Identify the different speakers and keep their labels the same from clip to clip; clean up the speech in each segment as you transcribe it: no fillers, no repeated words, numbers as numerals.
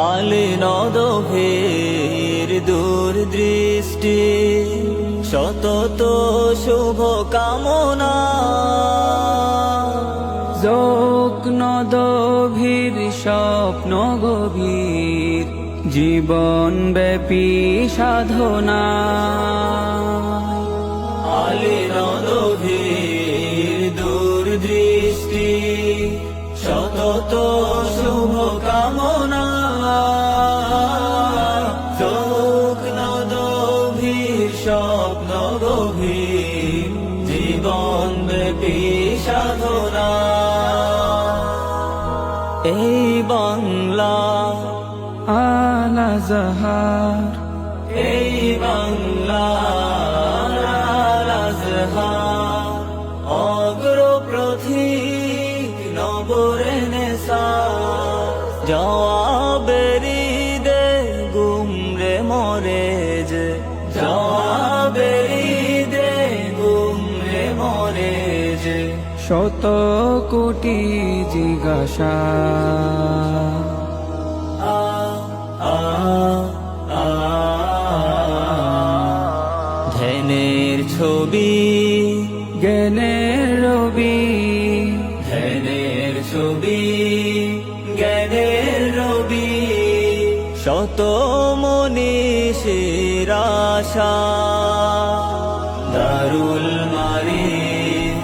Speaker 1: আলে নদভীর দূরদৃষ্টি সতত শুভ কামনা
Speaker 2: যোগ নদভীর স্বপ্ন গভীর জীবন ব্যাপী সাধনা
Speaker 1: আলে নদভীর দূরদৃষ্টি সতত শুভ কামনা যোগ নদভীর স্বপ্ন গভীর জীবন ব্যাপী সাধনা এই বাংলা
Speaker 2: আল আজহার
Speaker 1: এই বাংলা আল আজহার অগ্রপথিক নবরেনেসাঁ জওয়াবেরি দে গুমরে মরে যে জওয়াবেরি দে গুমরে মরে যে
Speaker 2: শত কোটি জিজ্ঞাসা
Speaker 1: ধ্যানের ছবি
Speaker 2: জ্ঞানের রবি
Speaker 1: ধ্যানের ছবি জ্ঞানের রবি শত মনীষীর আশা দারুল মারিফ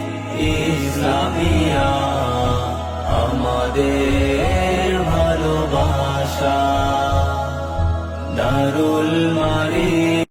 Speaker 1: ইসলামিয়া আমাদের ভালোবাসা দারুল মারিফ